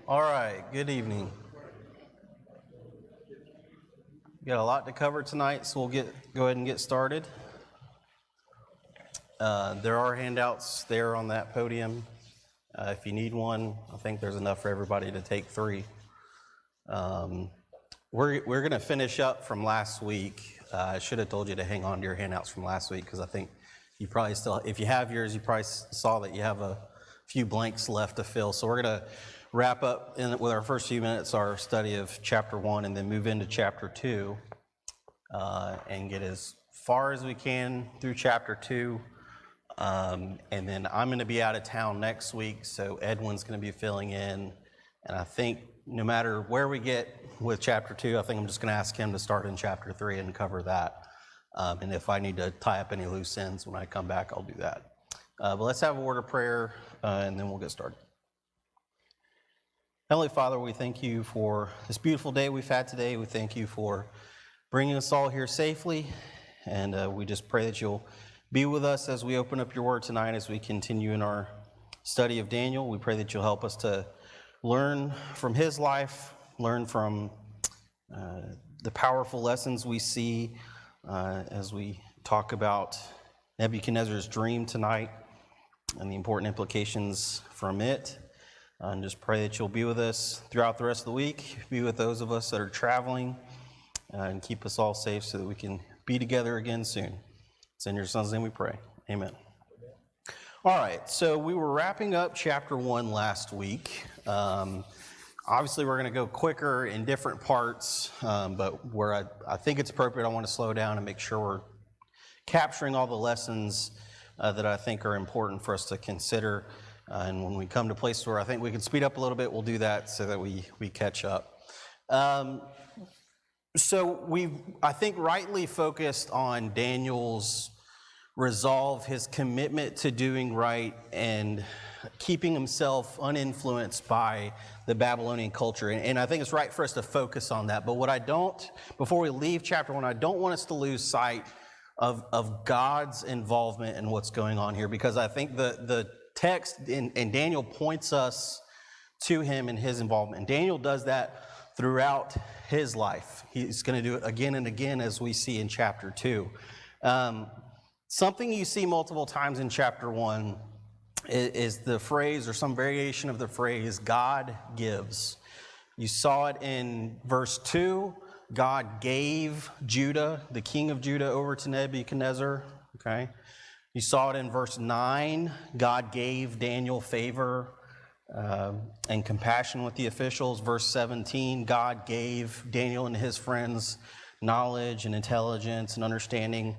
All right, good evening. We got a lot to cover tonight, so we'll go ahead and get started. There are handouts there on that podium. If you need one, I think there's enough for everybody to take 3. We're going to finish up from last week. I should have told you to hang on to your handouts from last week because I think you probably still, if you have yours, you probably saw that you have a few blanks left to fill. So we're going to wrap up with our first few minutes our study of chapter 1 and then move into chapter 2 and get as far as we can through chapter 2. And then I'm going to be out of town next week, so Edwin's going to be filling in. And I think no matter where we get with chapter 2, I think I'm just going to ask him to start in chapter 3 and cover that. And if I need to tie up any loose ends when I come back, I'll do that. But let's have a word of prayer, and then we'll get started. Heavenly Father, we thank you for this beautiful day we've had today. We thank you for bringing us all here safely, and we just pray that you'll be with us as we open up your word tonight, as we continue in our study of Daniel. We pray that you'll help us to learn from his life, learn from the powerful lessons we see as we talk about Nebuchadnezzar's dream tonight and the important implications from it. And just pray that you'll be with us throughout the rest of the week, be with those of us that are traveling, and keep us all safe so that we can be together again soon. It's in your son's name we pray. Amen. All right, so we were wrapping up chapter 1 last week. Obviously, we're going to go quicker in different parts, but where I think it's appropriate, I want to slow down and make sure we're capturing all the lessons that I think are important for us to consider. And when we come to places where I think we can speed up a little bit, we'll do that so that we catch up. So we've, I think, rightly focused on Daniel's resolve, his commitment to doing right and keeping himself uninfluenced by the Babylonian culture. And I think it's right for us to focus on that. But what I don't, before we leave chapter 1, I don't want us to lose sight of God's involvement in what's going on here, because I think the text in Daniel points us to him and his involvement. And Daniel does that throughout his life. He's going to do it again and again, as we see in chapter 2. Something you see multiple times in chapter 1 is the phrase, or some variation of the phrase, God gives. You saw it in verse 2. God gave Judah, the king of Judah, over to Nebuchadnezzar. Okay. You saw it in verse 9. God gave Daniel favor and compassion with the officials. Verse 17, God gave Daniel and his friends knowledge and intelligence and understanding.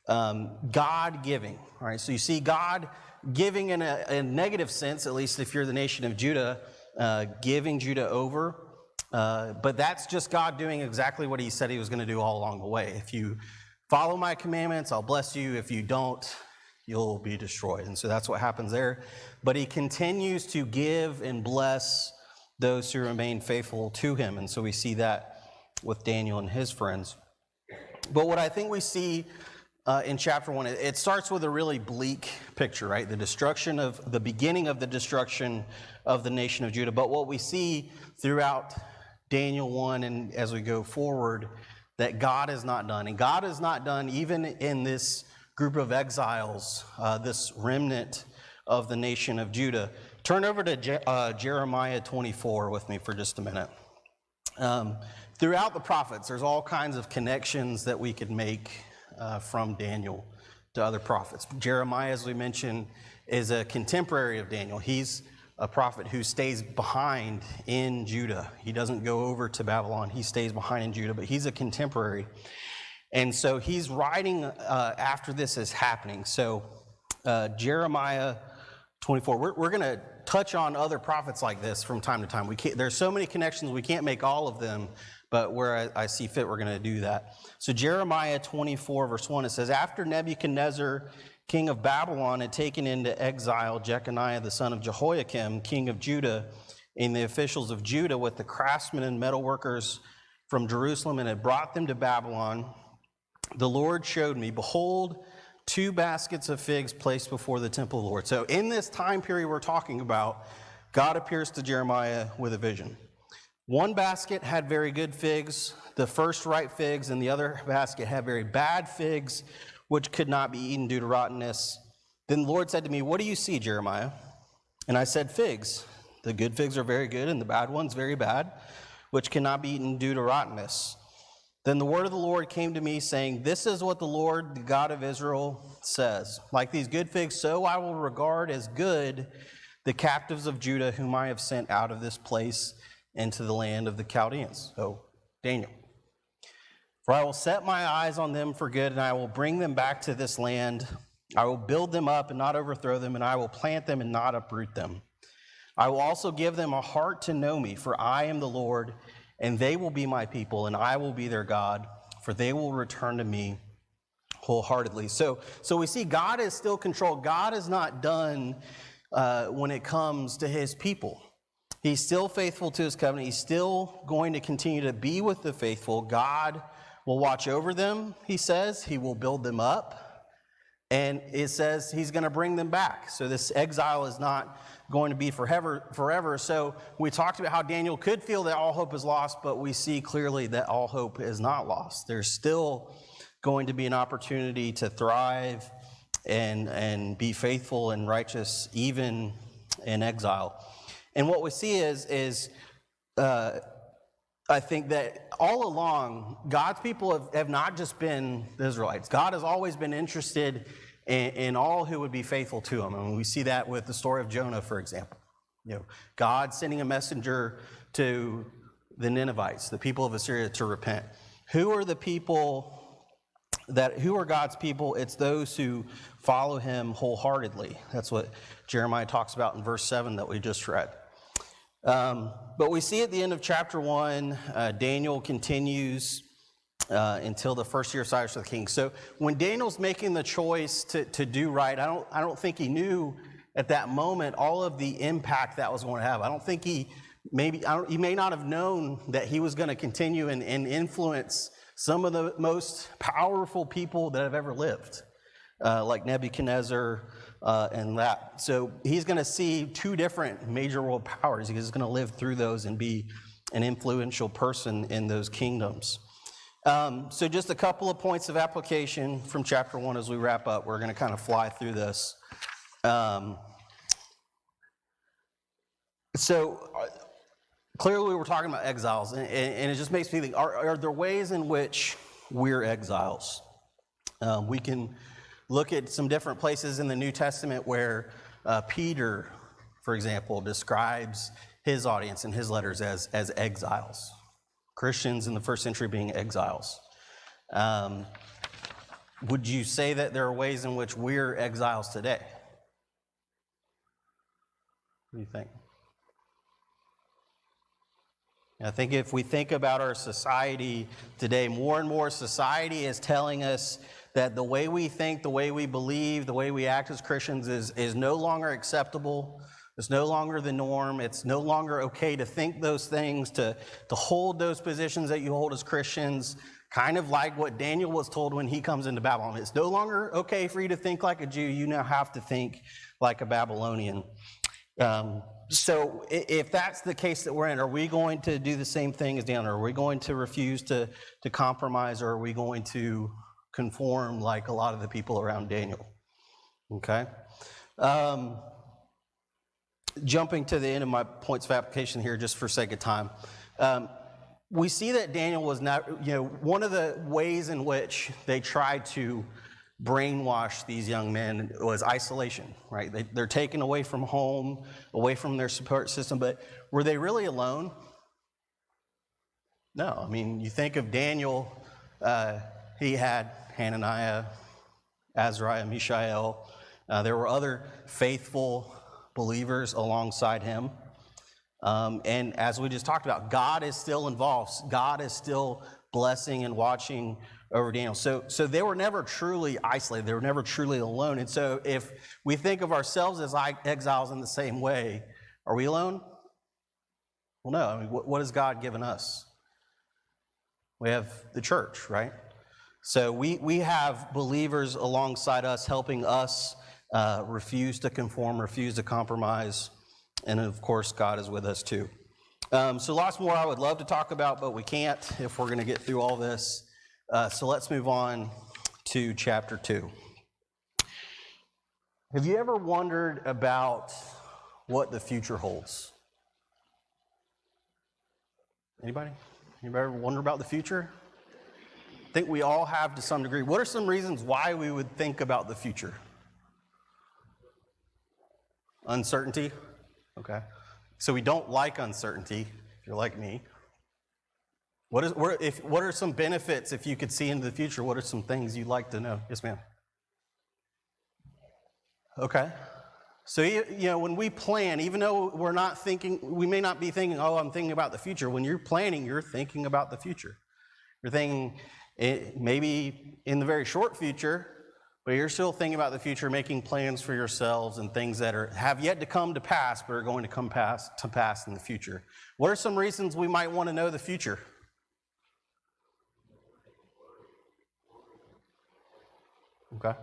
God giving, all right? So you see God giving in a negative sense, at least if you're the nation of Judah, giving Judah over. But that's just God doing exactly what he said he was going to do all along the way. If you follow my commandments, I'll bless you. If you don't, you'll be destroyed. And so that's what happens there. But he continues to give and bless those who remain faithful to him. And so we see that with Daniel and his friends. But what I think we see in chapter 1, it starts with a really bleak picture, right? The beginning of the destruction of the nation of Judah. But what we see throughout Daniel 1 and as we go forward, that God is not done. And God is not done even in this group of exiles, this remnant of the nation of Judah. Turn over to Jeremiah 24 with me for just a minute. Throughout the prophets, there's all kinds of connections that we could make from Daniel to other prophets. Jeremiah, as we mentioned, is a contemporary of Daniel. He's a prophet who stays behind in Judah. He doesn't go over to Babylon. He stays behind in Judah, but he's a contemporary. And so he's writing after this is happening. So Jeremiah 24, we're going to touch on other prophets like this from time to time. There's so many connections, we can't make all of them, but where I see fit, we're going to do that. So Jeremiah 24, verse 1, it says, After Nebuchadnezzar, king of Babylon, had taken into exile Jeconiah, the son of Jehoiakim, king of Judah, and the officials of Judah with the craftsmen and metalworkers from Jerusalem, and had brought them to Babylon, the Lord showed me, behold, 2 baskets of figs placed before the temple of the Lord. So in this time period we're talking about, God appears to Jeremiah with a vision. One basket had very good figs, the first ripe figs, and the other basket had very bad figs, which could not be eaten due to rottenness. Then the Lord said to me, "What do you see, Jeremiah?" And I said, "Figs. The good figs are very good, and the bad ones very bad, which cannot be eaten due to rottenness." Then the word of the Lord came to me, saying, "This is what the Lord, the God of Israel, says. Like these good figs, so I will regard as good the captives of Judah, whom I have sent out of this place into the land of the Chaldeans." So, Daniel. "For I will set my eyes on them for good, and I will bring them back to this land. I will build them up and not overthrow them, and I will plant them and not uproot them. I will also give them a heart to know me, for I am the Lord, and they will be my people, and I will be their God, for they will return to me wholeheartedly." So we see God is still controlled. God is not done when it comes to his people. He's still faithful to his covenant. He's still going to continue to be with the faithful. God will watch over them, he says. He will build them up. And it says he's going to bring them back. So this exile is not going to be forever. So we talked about how Daniel could feel that all hope is lost, but we see clearly that all hope is not lost. There's still going to be an opportunity to thrive and be faithful and righteous even in exile. And what we see is I think that all along, God's people have not just been the Israelites. God has always been interested in all who would be faithful to him. And we see that with the story of Jonah, for example. God sending a messenger to the Ninevites, the people of Assyria, to repent. Who are God's people? It's those who follow him wholeheartedly. That's what Jeremiah talks about in verse 7 that we just read. But we see at the end of chapter 1, Daniel continues until the first year of Cyrus the king. So when Daniel's making the choice to do right, I don't think he knew at that moment all of the impact that was going to have. I don't think he may not have known that he was going to continue and influence some of the most powerful people that have ever lived, like Nebuchadnezzar and that. So he's going to see two different major world powers. He's going to live through those and be an influential person in those kingdoms. So just a couple of points of application from chapter 1 as we wrap up. We're going to kind of fly through this. Clearly we're talking about exiles, and it just makes me think, are there ways in which we're exiles? We can look at some different places in the New Testament where Peter, for example, describes his audience in his letters as exiles. Christians in the first century being exiles. Would you say that there are ways in which we're exiles today? What do you think? I think if we think about our society today, more and more society is telling us that the way we think, the way we believe, the way we act as Christians is no longer acceptable. It's no longer the norm. It's no longer okay to think those things, to hold those positions that you hold as Christians, kind of like what Daniel was told when he comes into Babylon. It's no longer okay for you to think like a Jew. You now have to think like a Babylonian. So if that's the case that we're in, are we going to do the same thing as Daniel? Are we going to refuse to compromise, or are we going to conform like a lot of the people around Daniel? Okay. Jumping to the end of my points of application here, just for sake of time. We see that Daniel was not, one of the ways in which they tried to brainwash these young men was isolation, right? They're taken away from home, away from their support system, but were they really alone? No. I mean, you think of Daniel, he had Hananiah, Azariah, Mishael. There were other faithful believers alongside him. And as we just talked about, God is still involved. God is still blessing and watching over Daniel. So they were never truly isolated. They were never truly alone. And so if we think of ourselves as exiles in the same way, are we alone? Well, no. I mean, what has God given us? We have the church, right? So we have believers alongside us, helping us refuse to conform, refuse to compromise, And of course, God is with us too. So lots more I would love to talk about, but we can't if we're going to get through all this. So let's move on to chapter 2. Have you ever wondered about what the future holds? Anybody? Anybody ever wonder about the future? I think we all have to some degree. What are some reasons why we would think about the future? Uncertainty? Okay. So we don't like uncertainty, if you're like me. What are some benefits if you could see into the future? What are some things you'd like to know? Yes, ma'am. Okay. So, when we plan, even though we're not thinking, we may not be thinking, oh, I'm thinking about the future. When you're planning, you're thinking about the future. You're thinking maybe in the very short future, but you're still thinking about the future, making plans for yourselves and things that have yet to come to pass, but are going to come to pass in the future. What are some reasons we might want to know the future? Okay.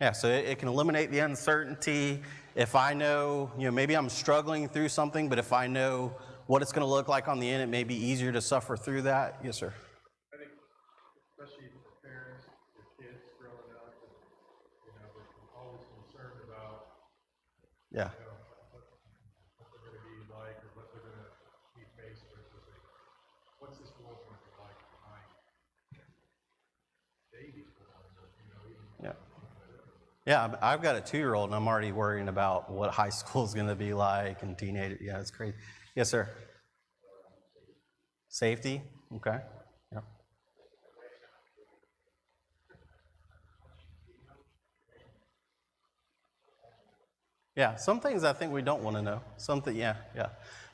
Yeah, so it can eliminate the uncertainty. If I know, maybe I'm struggling through something, but if I know what it's going to look like on the end, it may be easier to suffer through that. Yes, sir. I think, especially for parents, your kids growing up, and, they're always concerned about, Yeah. what they're going to be like or what they're going to be faced with. What's this world going to be like behind babies? Yeah. Yeah, I've got a 2-year-old, and I'm already worrying about what high school is going to be like and teenager. Yeah, it's crazy. Yes, sir. Safety. Okay. Yeah. Yeah, some things I think we don't want to know. Something, yeah.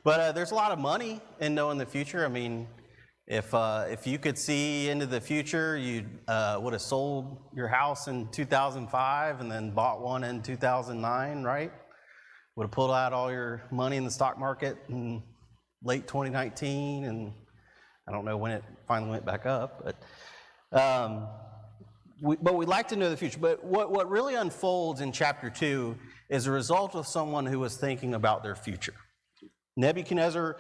But there's a lot of money in knowing the future. I mean, if you could see into the future, you would have sold your house in 2005 and then bought one in 2009, right? Would have pulled out all your money in the stock market in late 2019, and I don't know when it finally went back up, but we'd like to know the future. But what really unfolds in chapter 2 is a result of someone who was thinking about their future. Nebuchadnezzar,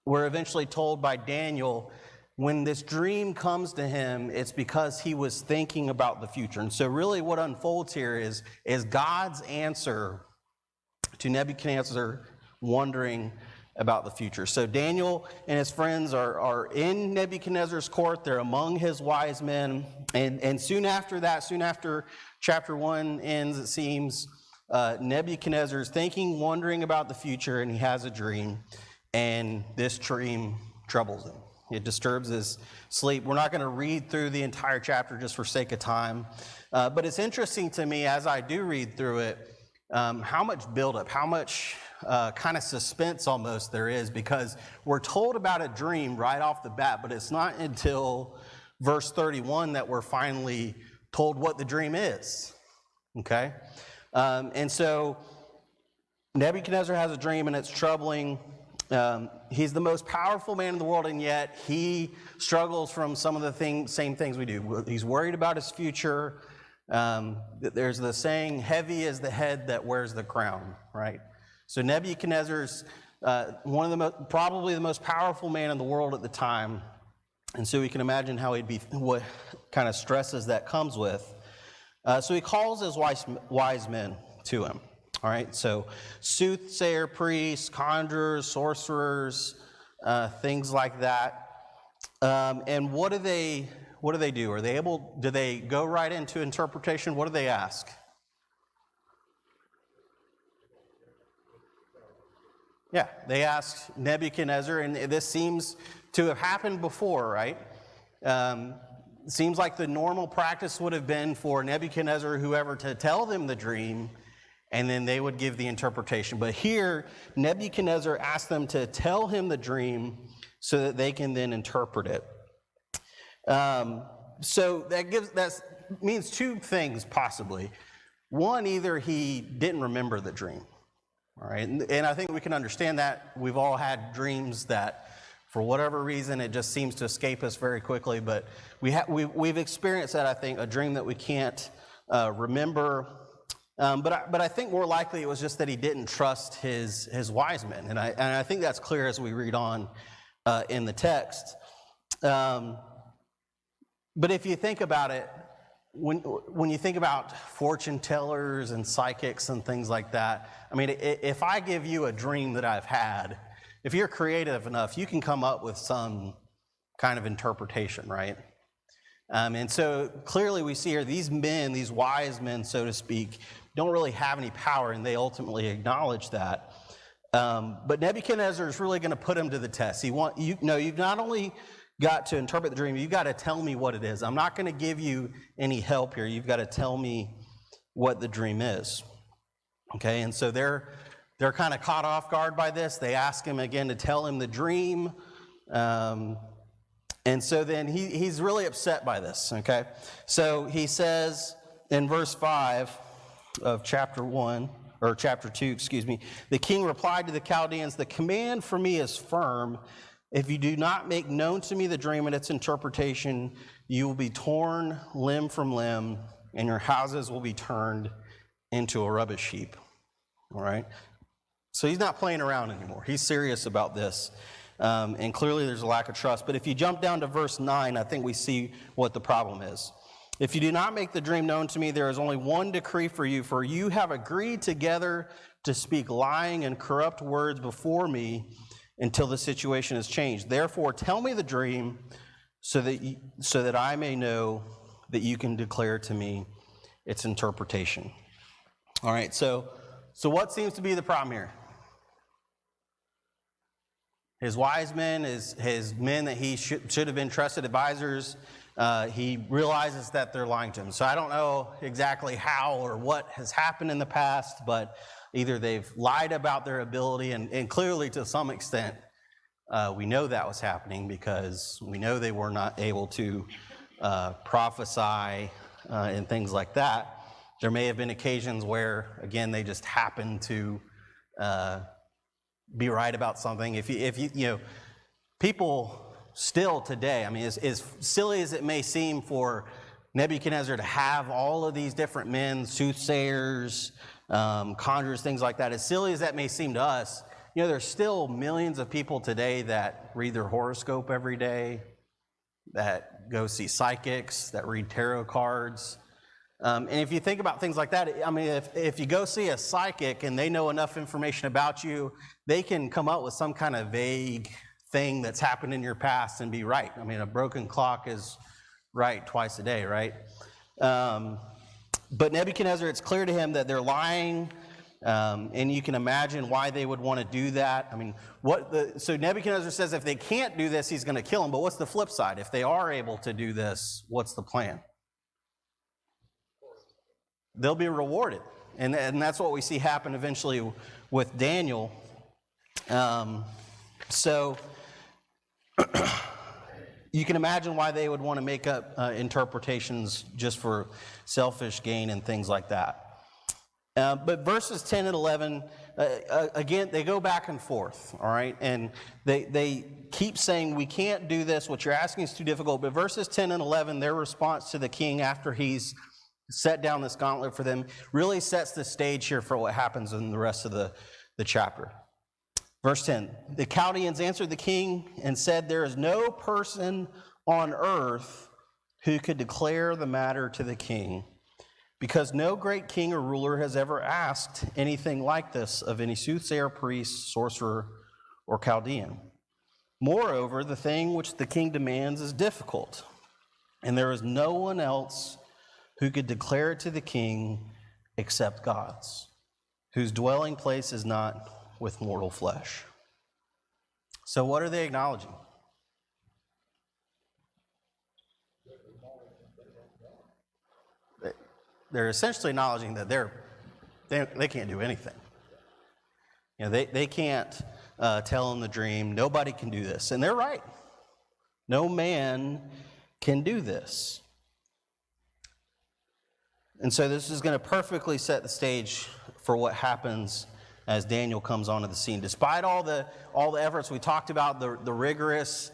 we're eventually told by Daniel, when this dream comes to him, it's because he was thinking about the future. And so really what unfolds here is God's answer to Nebuchadnezzar wondering about the future. So Daniel and his friends are in Nebuchadnezzar's court. They're among his wise men. And soon after that, soon after chapter 1 ends, it seems, Nebuchadnezzar's thinking, wondering about the future, and he has a dream. And this dream troubles him. It disturbs his sleep. We're not going to read through the entire chapter just for sake of time. But it's interesting to me as I do read through it, how much buildup, how much kind of suspense almost there is, because we're told about a dream right off the bat, but it's not until verse 31 that we're finally told what the dream is. Okay? And so Nebuchadnezzar has a dream, and it's troubling. He's the most powerful man in the world, and yet he struggles from some of the same things we do. He's worried about his future. There's the saying, heavy is the head that wears the crown, right? So Nebuchadnezzar's probably the most powerful man in the world at the time, and so we can imagine how he'd be, what kind of stresses that comes with. So he calls his wise men to him. All right, so soothsayer priests, conjurers, sorcerers, things like that. And what do they do? Are they able? Do they go right into interpretation? What do they ask? Yeah, they ask Nebuchadnezzar, and this seems to have happened before, right? Seems like the normal practice would have been for Nebuchadnezzar, whoever, to tell them the dream, and then they would give the interpretation. But here, Nebuchadnezzar asked them to tell him the dream so that they can then interpret it. So that means two things, possibly. One, either he didn't remember the dream, all right? And I think we can understand that. We've all had dreams that, for whatever reason, it just seems to escape us very quickly. But we've experienced that, I think, a dream that we can't remember. But I think more likely it was just that he didn't trust his wise men. And I think that's clear as we read on in the text. But if you think about it, when you think about fortune tellers and psychics and things like that, I mean, if I give you a dream that I've had, if you're creative enough, you can come up with some kind of interpretation, right? And so clearly we see here these men, these wise men, so to speak, don't really have any power, and they ultimately acknowledge that. But Nebuchadnezzar is really going to put him to the test. You've not only got to interpret the dream, you've got to tell me what it is. I'm not going to give you any help here. You've got to tell me what the dream is. Okay, and so they're kind of caught off guard by this. They ask him again to tell him the dream. And so then he's really upset by this, okay? So he says in verse 5 of chapter 2, the king replied to the Chaldeans, "The command for me is firm. If you do not make known to me the dream and its interpretation, you will be torn limb from limb, and your houses will be turned into a rubbish heap." All right? So he's not playing around anymore. He's serious about this. And clearly there's a lack of trust. But if you jump down to verse 9, I think we see what the problem is. "If you do not make the dream known to me, there is only one decree for you have agreed together to speak lying and corrupt words before me until the situation is changed. Therefore, tell me the dream so that I may know that you can declare to me its interpretation." All right, so what seems to be the problem here? His wise men, his men that he should have been trusted advisors, he realizes that they're lying to him. So I don't know exactly how or what has happened in the past, but either they've lied about their ability, and clearly to some extent, we know that was happening because we know they were not able to prophesy and things like that. There may have been occasions where, again, they just happened to be right about something. If you people still today, I mean, as silly as it may seem for Nebuchadnezzar to have all of these different men, soothsayers, conjurers, things like that, as silly as that may seem to us, there's still millions of people today that read their horoscope every day, that go see psychics, that read tarot cards. And if you think about things like that, I mean, if you go see a psychic and they know enough information about you, they can come up with some kind of vague thing that's happened in your past and be right. I mean, a broken clock is right twice a day, right? But Nebuchadnezzar, it's clear to him that they're lying, and you can imagine why they would want to do that. I mean, so Nebuchadnezzar says if they can't do this, he's going to kill them. But what's the flip side? If they are able to do this, what's the plan? They'll be rewarded. And that's what we see happen eventually with Daniel. So you can imagine why they would want to make up interpretations just for selfish gain and things like that. But verses 10 and 11, again, they go back and forth, all right? And they keep saying, we can't do this. What you're asking is too difficult. But verses 10 and 11, their response to the king after he's set down this gauntlet for them really sets the stage here for what happens in the rest of the chapter. Verse 10, the Chaldeans answered the king and said, "There is no person on earth who could declare the matter to the king, because no great king or ruler has ever asked anything like this of any soothsayer, priest, sorcerer, or Chaldean. Moreover, the thing which the king demands is difficult, and there is no one else who could declare it to the king except God's, whose dwelling place is not with mortal flesh." So what are they acknowledging? They're essentially acknowledging that they can't do anything. They can't tell them the dream. Nobody can do this. And they're right. No man can do this. And so this is going to perfectly set the stage for what happens as Daniel comes onto the scene. Despite all the efforts we talked about, the rigorous,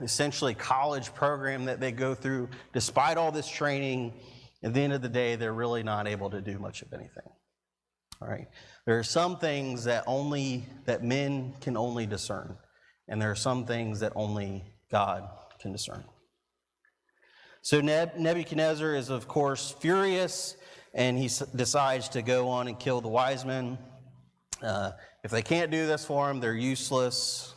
essentially college program that they go through, despite all this training, at the end of the day, they're really not able to do much of anything. All right. There are some things that men can only discern, and there are some things that only God can discern. So Nebuchadnezzar is, of course, furious, and he decides to go on and kill the wise men. If they can't do this for him, they're useless.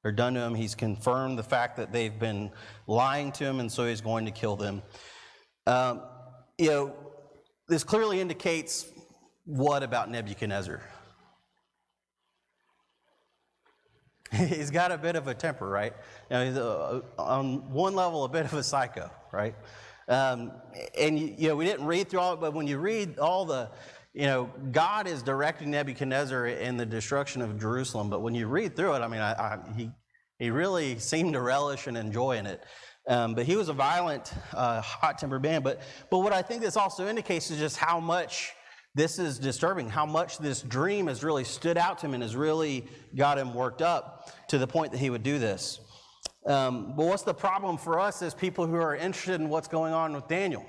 They're done to him. He's confirmed the fact that they've been lying to him, and so he's going to kill them. This clearly indicates what about Nebuchadnezzar? He's got a bit of a temper, right? He's on one level a bit of a psycho, right? We didn't read through all it, but when you read all the, God is directing Nebuchadnezzar in the destruction of Jerusalem. But when you read through it, he really seemed to relish and enjoy in it. But he was a violent, hot-tempered man. But what I think this also indicates is just how much this is disturbing, how much this dream has really stood out to him and has really got him worked up to the point that he would do this. But what's the problem for us as people who are interested in what's going on with Daniel?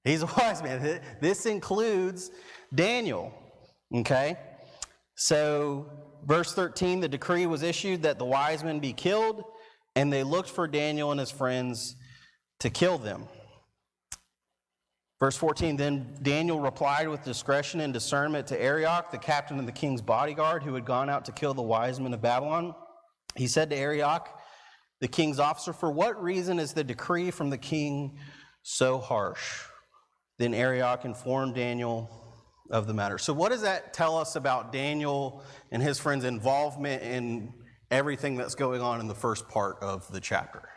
He's a wise man. This includes Daniel, okay? So, verse 13, the decree was issued that the wise men be killed, and they looked for Daniel and his friends to kill them. Verse 14, then Daniel replied with discretion and discernment to Arioch, the captain of the king's bodyguard, who had gone out to kill the wise men of Babylon. He said to Arioch, the king's officer, for what reason is the decree from the king so harsh? Then Arioch informed Daniel of the matter. So what does that tell us about Daniel and his friends' involvement in everything that's going on in the first part of the chapter?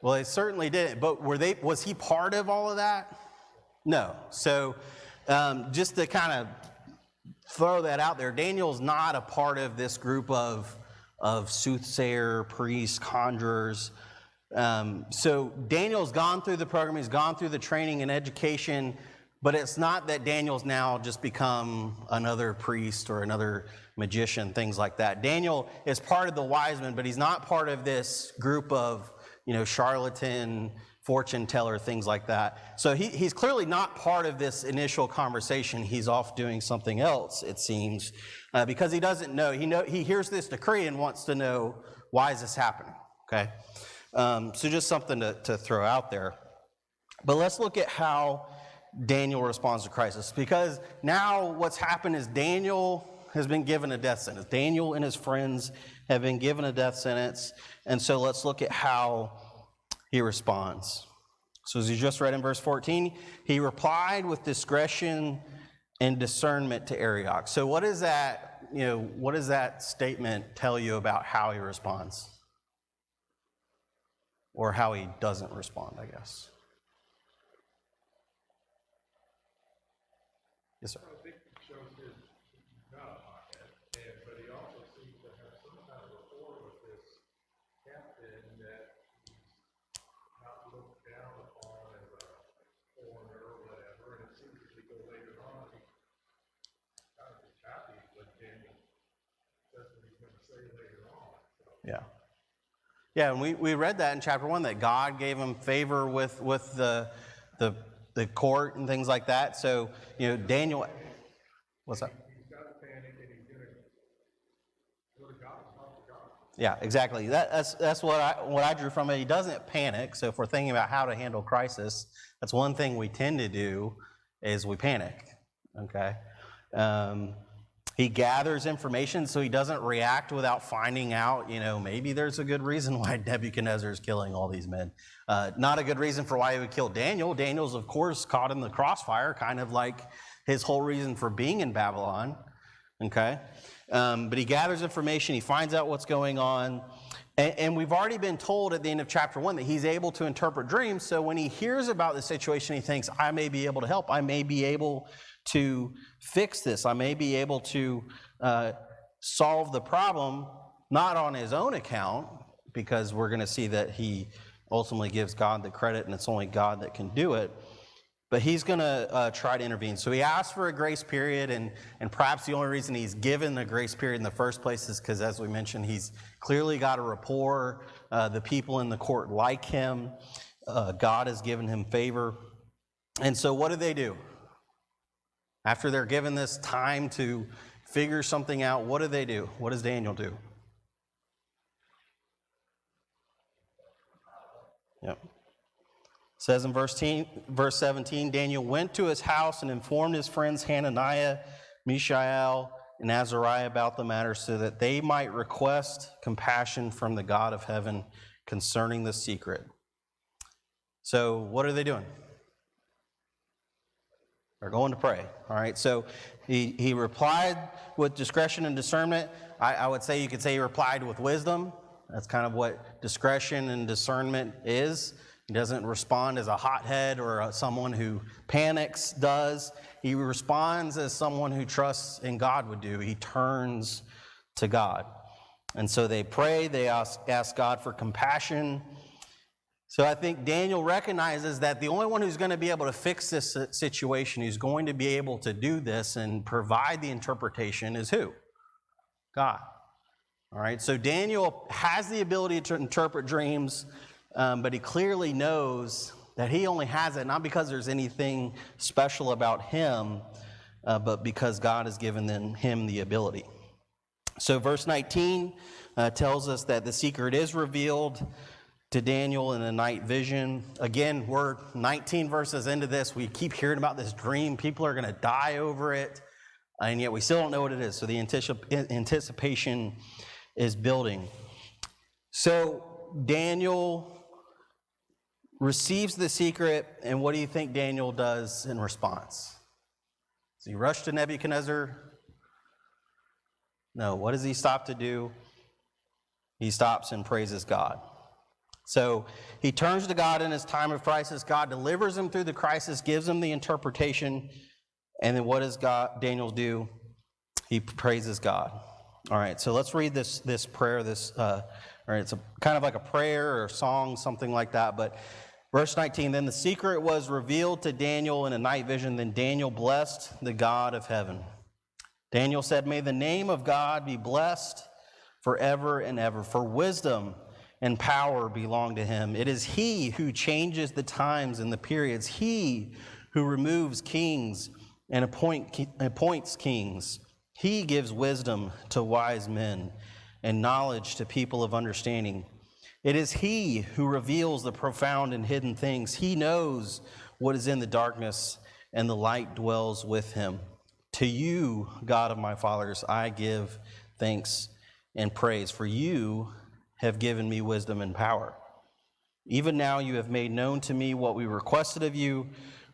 Well, they certainly didn't, but was he part of all of that? No. So just to kind of throw that out there, Daniel's not a part of this group of soothsayer, priests, conjurers. So Daniel's gone through the program, he's gone through the training and education, but it's not that Daniel's now just become another priest or another magician, things like that. Daniel is part of the wise men, but he's not part of this group of charlatan, fortune teller, things like that. So he's clearly not part of this initial conversation. He's off doing something else, it seems, because he doesn't know. He hears this decree and wants to know, why is this happening? Okay, so just something to throw out there. But let's look at how Daniel responds to crisis, because now what's happened is Daniel has been given a death sentence. Daniel and his friends have been given a death sentence, and so let's look at how he responds. So as you just read in verse 14, he replied with discretion and discernment to Arioch. So what does that statement tell you about how he responds? Or how he doesn't respond, I guess. Yes, sir. I think it shows his not but he also seems to have some kind of rapport with this captain that he's not looked down upon as a foreigner or whatever. And it seems as we go later on, he kind of is happy with Daniel. That's what he's going to say later on. So. Yeah. Yeah, and we read that in chapter 1, that God gave him favor with the court and things like that. So, Daniel, what's that? He's got to panic and he's going to go to God, talk to God. Yeah, exactly. That's what I drew from it. He doesn't panic. So if we're thinking about how to handle crisis, that's one thing we tend to do is we panic. Okay. He gathers information so he doesn't react without finding out, maybe there's a good reason why Nebuchadnezzar is killing all these men. Not a good reason for why he would kill Daniel. Daniel's, of course, caught in the crossfire, kind of like his whole reason for being in Babylon. Okay? But he gathers information, he finds out what's going on. And we've already been told at the end of chapter 1 that he's able to interpret dreams. So when he hears about the situation, he thinks, I may be able to help. I may be able to fix this. I may be able to solve the problem, not on his own account, because we're going to see that he ultimately gives God the credit and it's only God that can do it. but he's going to try to intervene. So he asks for a grace period, and perhaps the only reason he's given the grace period in the first place is because, as we mentioned, he's clearly got a rapport. The people in the court like him. God has given him favor. And so what do? After they're given this time to figure something out, what do? What does Daniel do? Yep. It says in verse 17, Daniel went to his house and informed his friends Hananiah, Mishael, and Azariah about the matter so that they might request compassion from the God of heaven concerning the secret. So what are they doing? They're going to pray. All right, so he replied with discretion and discernment. I would say you could say he replied with wisdom. That's kind of what discretion and discernment is. He doesn't respond as a hothead or someone who panics does. He responds as someone who trusts in God would do. He turns to God. And so they pray, they ask God for compassion. So I think Daniel recognizes that the only one who's going to be able to fix this situation, who's going to be able to do this and provide the interpretation is who? God. All right, so Daniel has the ability to interpret dreams, but he clearly knows that he only has it, not because there's anything special about him, but because God has given him the ability. So verse 19 tells us that the secret is revealed to Daniel in a night vision. Again, we're 19 verses into this. We keep hearing about this dream. People are going to die over it, and yet we still don't know what it is. So the anticipation is building. So Daniel receives the secret, and what do you think Daniel does in response? Does he rush to Nebuchadnezzar? No. What does he stop to do? He stops and praises God. So he turns to God in his time of crisis. God delivers him through the crisis, gives him the interpretation, and then what does Daniel do? He praises God. All right, so let's read this prayer. It's kind of like a prayer or a song, something like that. But verse 19, then the secret was revealed to Daniel in a night vision. Then Daniel blessed the God of heaven. Daniel said, may the name of God be blessed forever and ever, for wisdom and power belong to him. It is he who changes the times and the periods, he who removes kings and appoints kings. He gives wisdom to wise men and knowledge to people of understanding. It is he who reveals the profound and hidden things. He knows what is in the darkness, and the light dwells with him. To you, God of my fathers, I give thanks and praise, for you have given me wisdom and power. Even now you have made known to me what we requested of you,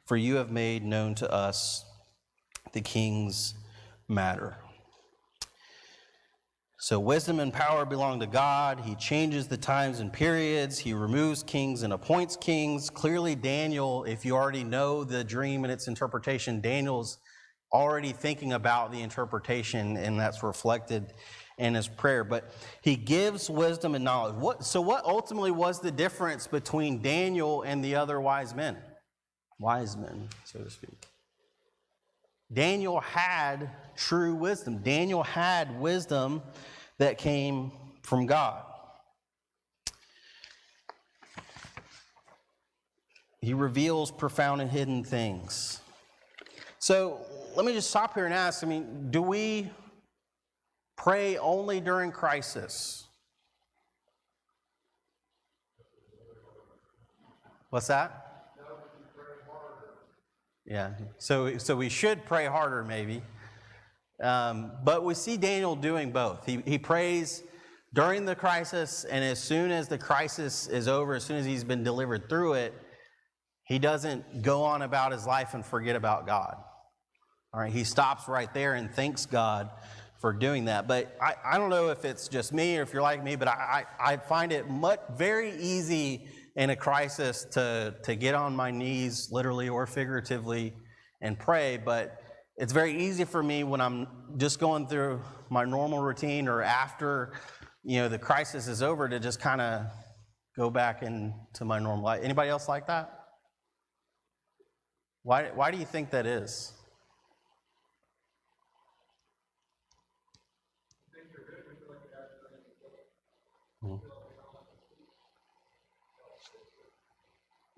for you have made known to us the king's matter. So wisdom and power belong to God. He changes the times and periods. He removes kings and appoints kings. Clearly, Daniel, if you already know the dream and its interpretation, Daniel's already thinking about the interpretation, and that's reflected in his prayer. But he gives wisdom and knowledge. What ultimately was the difference between Daniel and the other wise men? Wise men, so to speak. Daniel had true wisdom. Daniel had wisdom that came from God. He reveals profound and hidden things. So let me just stop here and ask, do we pray only during crisis? What's that? Yeah, so we should pray harder maybe. But we see Daniel doing both. He prays during the crisis, and as soon as the crisis is over, as soon as he's been delivered through it, he doesn't go on about his life and forget about God. All right, he stops right there and thanks God for doing that. But I don't know if it's just me or if you're like me, but I find it very easy in a crisis to get on my knees, literally or figuratively, and pray. But it's very easy for me when I'm just going through my normal routine or after, the crisis is over to just kind of go back into my normal life. Anybody else like that? Why do you think that is?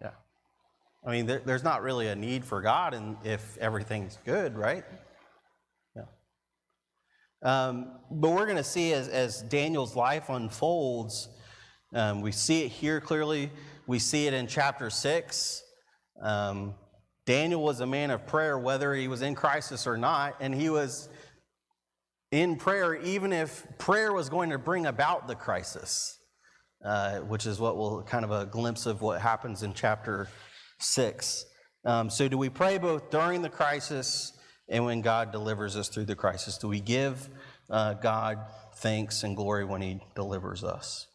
Yeah. I mean, there's not really a need for God if everything's good, right? Yeah. But we're going to see as Daniel's life unfolds, we see it here clearly. We see it in chapter 6. Daniel was a man of prayer, whether he was in crisis or not, and he was in prayer even if prayer was going to bring about the crisis, which is what will kind of a glimpse of what happens in chapter 6. So do we pray both during the crisis and when God delivers us through the crisis? Do we give God thanks and glory when he delivers us?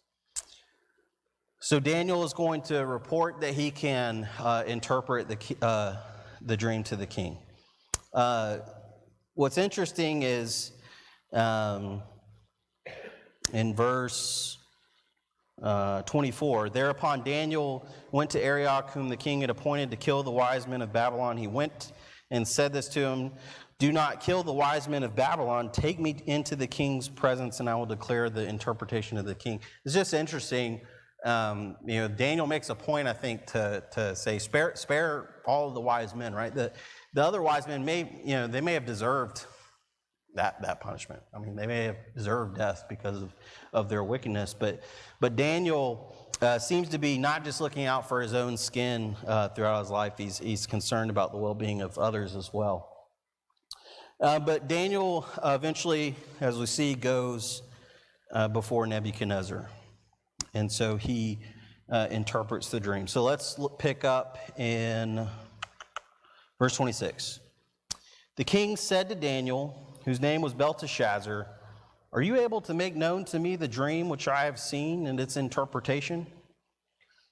So Daniel is going to report that he can interpret the dream to the king. What's interesting is in verse 24, thereupon Daniel went to Arioch, whom the king had appointed to kill the wise men of Babylon. He went and said this to him, "Do not kill the wise men of Babylon. Take me into the king's presence, and I will declare the interpretation of the king." It's just interesting. Daniel makes a point, I think, to say spare all of the wise men, right? The other wise men may have deserved that punishment. I mean, they may have deserved death because of their wickedness, but Daniel seems to be not just looking out for his own skin throughout his life. He's concerned about the well-being of others as well. But Daniel eventually, as we see, goes before Nebuchadnezzar. And so he interprets the dream. So let's pick up in verse 26. The king said to Daniel, whose name was Belteshazzar, "Are you able to make known to me the dream which I have seen and its interpretation?"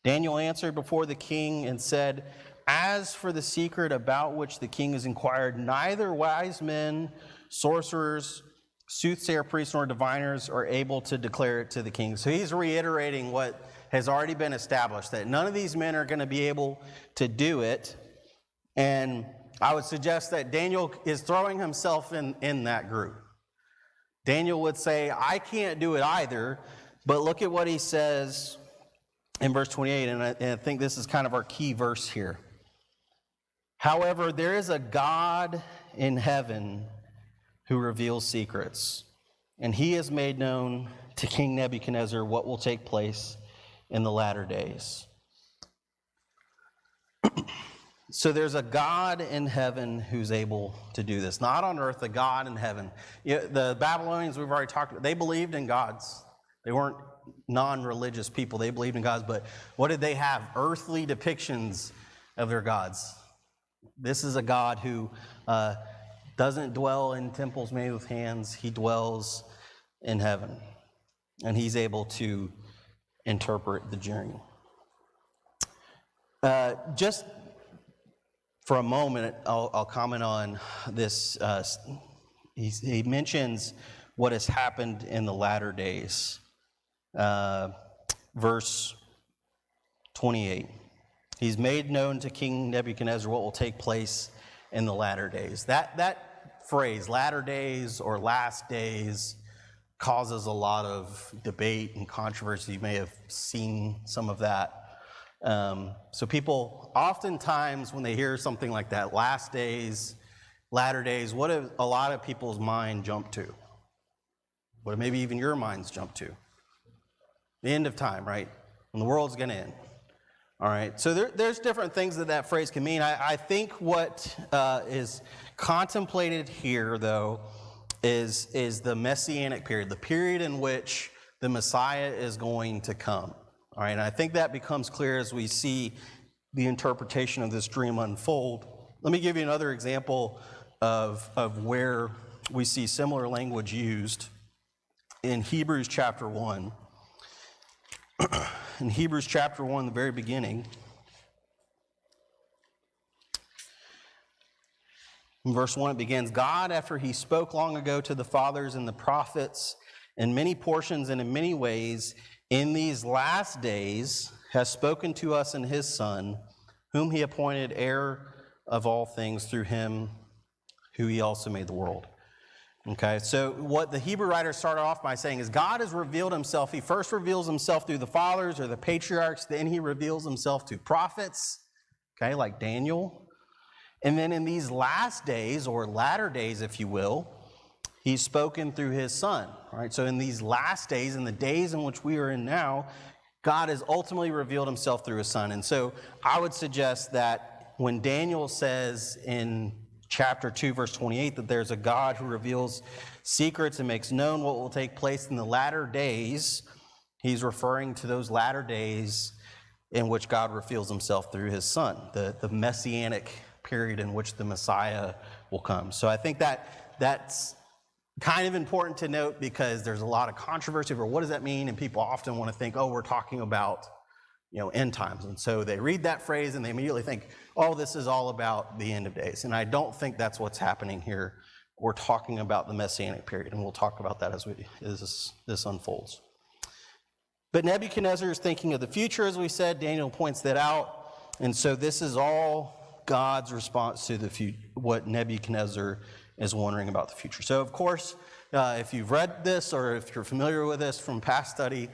Daniel answered before the king and said, "As for the secret about which the king has inquired, neither wise men, sorcerers, soothsayer priests, nor diviners are able to declare it to the king." So he's reiterating what has already been established, that none of these men are going to be able to do it. And I would suggest that Daniel is throwing himself in that group. Daniel would say, "I can't do it either," but look at what he says in verse 28, and I think this is kind of our key verse here. "However, there is a God in heaven who reveals secrets, and he has made known to King Nebuchadnezzar what will take place in the latter days." So there's a God in heaven who's able to do this. Not on earth, a God in heaven. The Babylonians, we've already talked about, they believed in gods. They weren't non-religious people. They believed in gods. But what did they have? Earthly depictions of their gods. This is a God who doesn't dwell in temples made with hands. He dwells in heaven. And he's able to interpret the dream. Just for a moment, I'll comment on this. He mentions what has happened in the latter days. Verse 28. He's made known to King Nebuchadnezzar what will take place in the latter days. That phrase, latter days or last days, causes a lot of debate and controversy. You may have seen some of that. So people oftentimes, when they hear something like that, last days, latter days, what do a lot of people's mind jump to? What maybe even your minds jump to? The end of time, right? When the world's going to end. All right, so there's different things that phrase can mean. I think what is contemplated here, though, is the Messianic period, the period in which the Messiah is going to come. All right, and I think that becomes clear as we see the interpretation of this dream unfold. Let me give you another example of where we see similar language used in Hebrews chapter 1. In Hebrews chapter 1, the very beginning, in verse 1, it begins, "God, after he spoke long ago to the fathers and the prophets in many portions and in many ways, in these last days has spoken to us in his Son, whom he appointed heir of all things through him who he also made the world. Okay, so what the Hebrew writer started off by saying is God has revealed himself. He first reveals himself through the fathers or the patriarchs, then he reveals himself to prophets, okay, like Daniel. And then in these last days, or latter days, if you will, he's spoken through his son, right? So in these last days, in the days in which we are in now, God has ultimately revealed himself through his son. And so I would suggest that when Daniel says in chapter 2, verse 28, that there's a God who reveals secrets and makes known what will take place in the latter days, he's referring to those latter days in which God reveals himself through his son, the messianic period in which the Messiah will come. So I think that's kind of important to note because there's a lot of controversy over what does that mean, and people often want to think, oh, we're talking about end times. And so they read that phrase and they immediately think, oh, this is all about the end of days. And I don't think that's what's happening here. We're talking about the Messianic period, and we'll talk about that as this unfolds. But Nebuchadnezzar is thinking of the future, as we said. Daniel points that out. And so this is all God's response to what Nebuchadnezzar is wondering about the future. So, of course, if you've read this or if you're familiar with this from past study,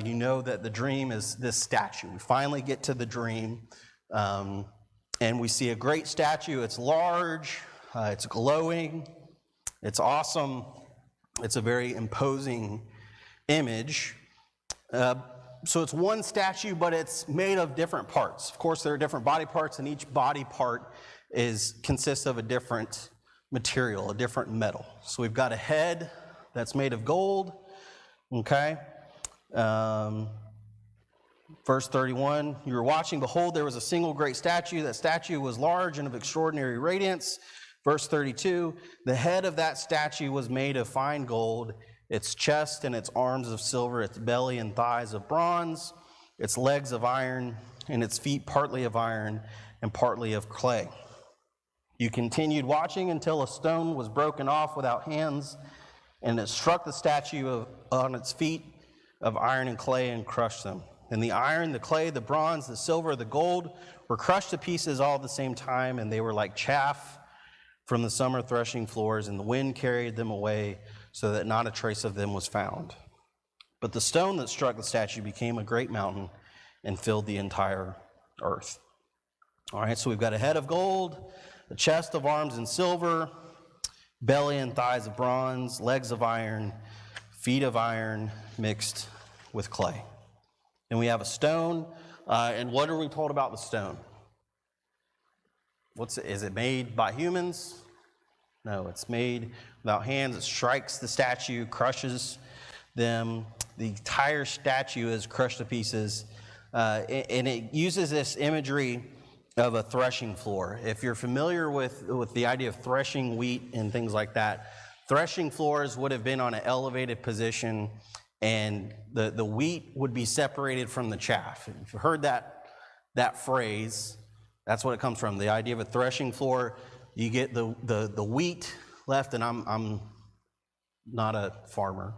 you know that the dream is this statue. We finally get to the dream, and we see a great statue. It's large, it's glowing, it's awesome. It's a very imposing image. So it's one statue, but it's made of different parts. Of course, there are different body parts, and each body part consists of a different material, a different metal. So we've got a head that's made of gold, okay? Verse 31, you were watching, behold, there was a single great statue. That statue was large and of extraordinary radiance. Verse 32, the head of that statue was made of fine gold, its chest and its arms of silver, its belly and thighs of bronze, its legs of iron, and its feet partly of iron and partly of clay. You continued watching until a stone was broken off without hands, and it struck the statue on its feet of iron and clay and crushed them. And the iron, the clay, the bronze, the silver, the gold were crushed to pieces all at the same time, and they were like chaff from the summer threshing floors, and the wind carried them away so that not a trace of them was found. But the stone that struck the statue became a great mountain and filled the entire earth. All right, so we've got a head of gold, a chest of arms in silver, belly and thighs of bronze, legs of iron, feet of iron mixed with clay. And we have a stone, and what are we told about the stone? Is it made by humans? No, it's made without hands. It strikes the statue, crushes them. The entire statue is crushed to pieces, and it uses this imagery of a threshing floor. If you're familiar with the idea of threshing wheat and things like that, threshing floors would have been on an elevated position, and the wheat would be separated from the chaff. If you've heard that phrase, that's what it comes from. The idea of a threshing floor, you get the wheat left, and I'm not a farmer.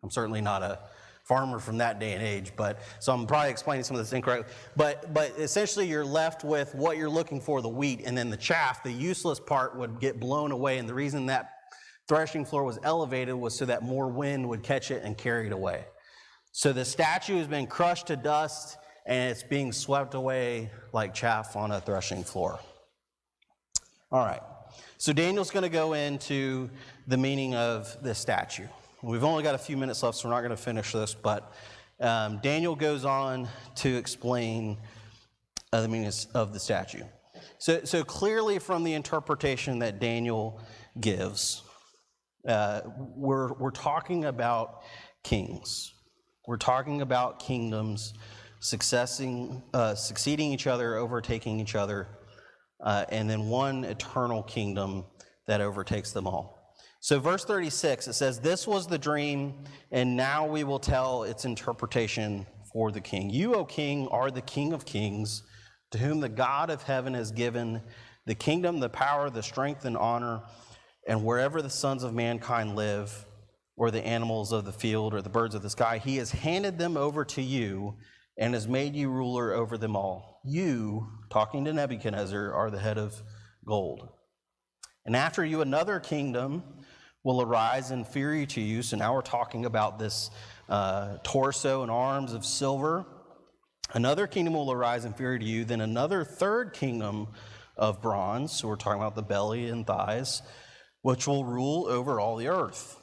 I'm certainly not a farmer from that day and age, so I'm probably explaining some of this incorrectly. But essentially you're left with what you're looking for, the wheat, and then the chaff, the useless part, would get blown away. And the reason that threshing floor was elevated was so that more wind would catch it and carry it away. So the statue has been crushed to dust, and it's being swept away like chaff on a threshing floor. All right, so Daniel's going to go into the meaning of this statue. We've only got a few minutes left, so we're not going to finish this, but Daniel goes on to explain the meaning of the statue. So clearly from the interpretation that Daniel gives, we're talking about kings. We're talking about kingdoms succeeding each other, overtaking each other, and then one eternal kingdom that overtakes them all. So verse 36, it says, "This was the dream, and now we will tell its interpretation for the king. You, O king, are the king of kings, to whom the God of heaven has given the kingdom, the power, the strength, and honor. And wherever the sons of mankind live, or the animals of the field, or the birds of the sky, he has handed them over to you, and has made you ruler over them all. You," talking to Nebuchadnezzar, "are the head of gold. And after you another kingdom will arise inferior to you." So now we're talking about this torso and arms of silver. "Another kingdom will arise inferior to you, then another third kingdom of bronze," so we're talking about the belly and thighs, "which will rule over all the earth.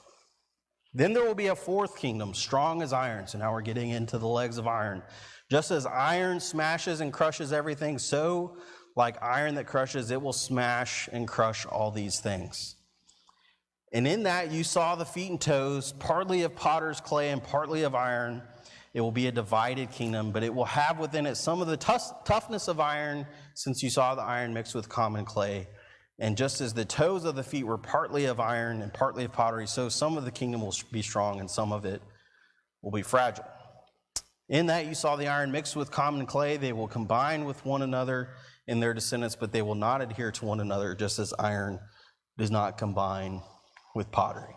Then there will be a fourth kingdom, strong as iron." So now we're getting into the legs of iron. "Just as iron smashes and crushes everything, so like iron that crushes, it will smash and crush all these things. And in that you saw the feet and toes, partly of potter's clay and partly of iron. It will be a divided kingdom, but it will have within it some of the toughness of iron, since you saw the iron mixed with common clay. And just as the toes of the feet were partly of iron and partly of pottery, so some of the kingdom will be strong and some of it will be fragile. In that you saw the iron mixed with common clay. They will combine with one another in their descendants, but they will not adhere to one another, just as iron does not combine with pottery."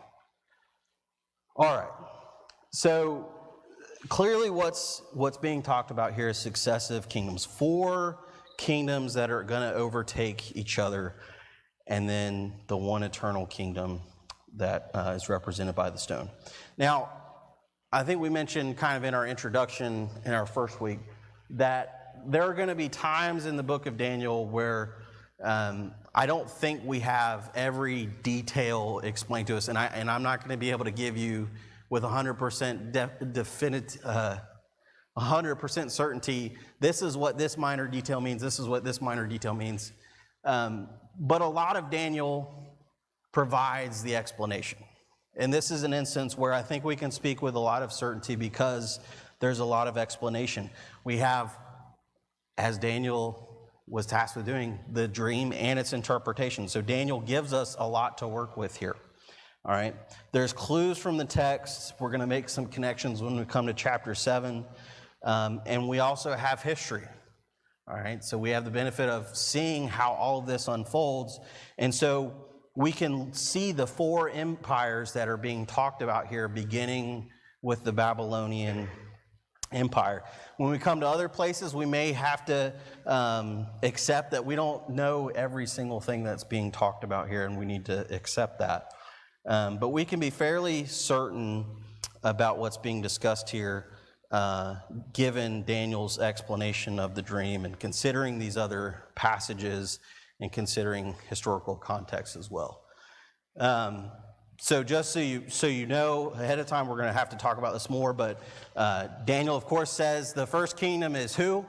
All right, so clearly what's being talked about here is successive kingdoms. 4 kingdoms that are going to overtake each other, and then the one eternal kingdom that is represented by the stone. Now, I think we mentioned kind of in our introduction in our first week that there are going to be times in the book of Daniel where I don't think we have every detail explained to us, and I'm not going to be able to give you with 100% 100% certainty, this is what this minor detail means, this is what this minor detail means. But a lot of Daniel provides the explanation. And this is an instance where I think we can speak with a lot of certainty because there's a lot of explanation. We have, as Daniel was tasked with doing, the dream and its interpretation. So Daniel gives us a lot to work with here. All right. There's clues from the text. We're going to make some connections when we come to chapter 7. And we also have history. All right. So we have the benefit of seeing how all of this unfolds. And so we can see the 4 empires that are being talked about here, beginning with the Babylonian Empire. When we come to other places, we may have to accept that we don't know every single thing that's being talked about here, and we need to accept that. But we can be fairly certain about what's being discussed here, given Daniel's explanation of the dream and considering these other passages and considering historical context as well. So just so you know ahead of time, we're going to have to talk about this more, but Daniel, of course, says the first kingdom is who?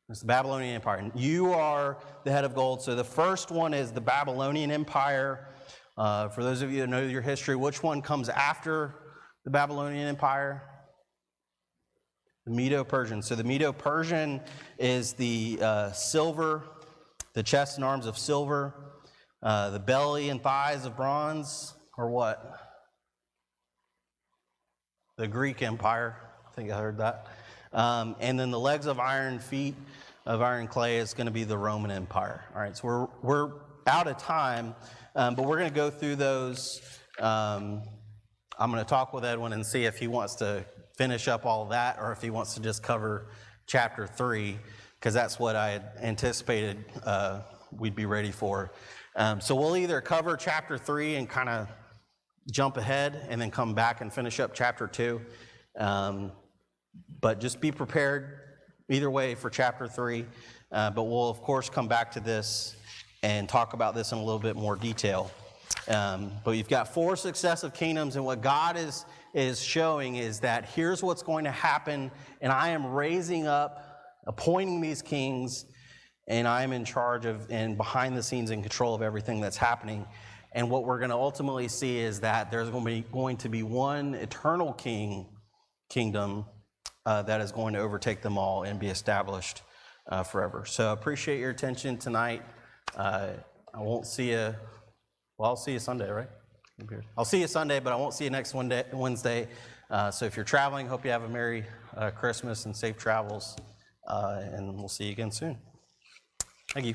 It's the Babylonian Empire. And you are the head of gold. So the first one is the Babylonian Empire. For those of you that know your history, which one comes after the Babylonian Empire? The Medo-Persian. So the Medo-Persian is the silver, the chest and arms of silver, the belly and thighs of bronze, or what? The Greek Empire. I think I heard that. And then the legs of iron, feet of iron clay is going to be the Roman Empire. All right, so we're out of time, but we're going to go through those. I'm going to talk with Edwin and see if he wants to finish up all of that or if he wants to just cover chapter 3, because that's what I had anticipated we'd be ready for. So we'll either cover chapter 3 and kind of jump ahead and then come back and finish up chapter 2. But just be prepared either way for chapter 3. But we'll, of course, come back to this and talk about this in a little bit more detail. But you've got 4 successive kingdoms, and what God is showing is that here's what's going to happen, and I am raising up, appointing these kings, and I am in charge of and behind the scenes in control of everything that's happening. And what we're going to ultimately see is that there's going to be one eternal kingdom that is going to overtake them all and be established forever. So I appreciate your attention tonight. I won't see you. Well, I'll see you Sunday, right? I'll see you Sunday, but I won't see you next Wednesday. So if you're traveling, hope you have a Merry Christmas and safe travels. And we'll see you again soon. Thank you.